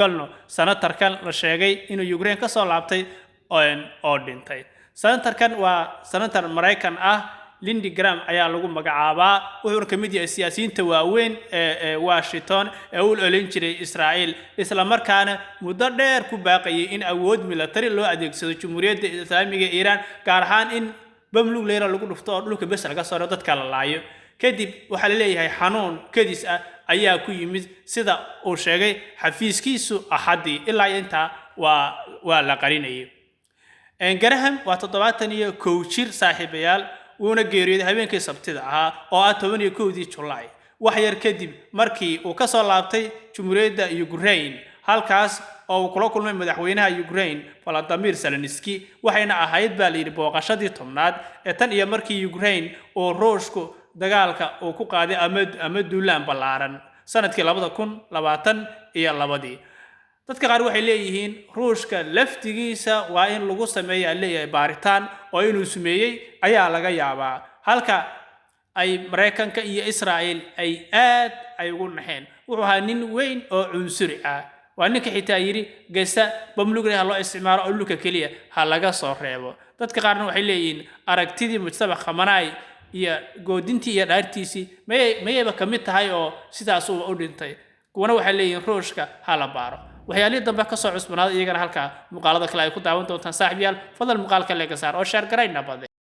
galno senatarkan la sheegay inuu Ukraine ka soo laabtay oo dhintay senatarkan waa senator Mareykan ah Lindsey Graham ayaa lagu magacaabaa wuxuu ka mid yahay siyaasiyiinta waaweyn ee Washington ee uu olin jiray Israa'iil isla markaana muddo dheer ku baaqayay in awood military loo adeegsado Jamhuuriyadda Islaamiga ee Iran gaar ahaan in bamlug leeyahay lagu dhufto oo dhulka bes laga soo dadka la laayo kadib waxa la leeyahay xanuun kadis ah ayaa ku yimid sida uu sheegay xafiiskiisu Axadii ilaa inta waa la qarinayay Graham waa 71 jir saaxiibayaal wuuna geeriyooday habeenkii Sabtida ahaa oo ah 11 July wax yar kadib markii uu ka soo laabtay Jamhuuriyadda Ukraine halkaas oo uu kula kulmay madaxweynaha Ukraine Volodymyr Zelensky waxayna ahayd baa la yiri booqashadii 10aad ee tan iyo markii Ukraine oo Ruushku dagaalka uu ku qaaday ama duulaan ballaaran sanadkii 2022 dadka qaar waxay leeyihiin Ruushka laftigiisa waa in lagu sameeyaa leeyahay baaritaan oo inuu sameeyay ayaa laga yaabaa halka ay Mareykanka iyo Israa'iil ay ugu naxeen wuxuu ahaa nin weyn oo cunsuri ah waa ninka xitaa yiri geysa bamlugreha loo isticmaalo oo luka kaliya ha laga soo reebo dadka qaarna waxay leeyihiin aragtidii mujtamac Khamenei iyo goodintii iyo dhaartiisii mayaba kamid tahay oo sidaas uu u dhintay kuwana waxay leeyihiin Ruushka ha la baaro waxyaalihi dambe ka soo cusbanaada iyagana halka muuqaalada kale ay ku daawan doontaan saaxiibayaal fadal muuqaalka leega saar oo share garayna baday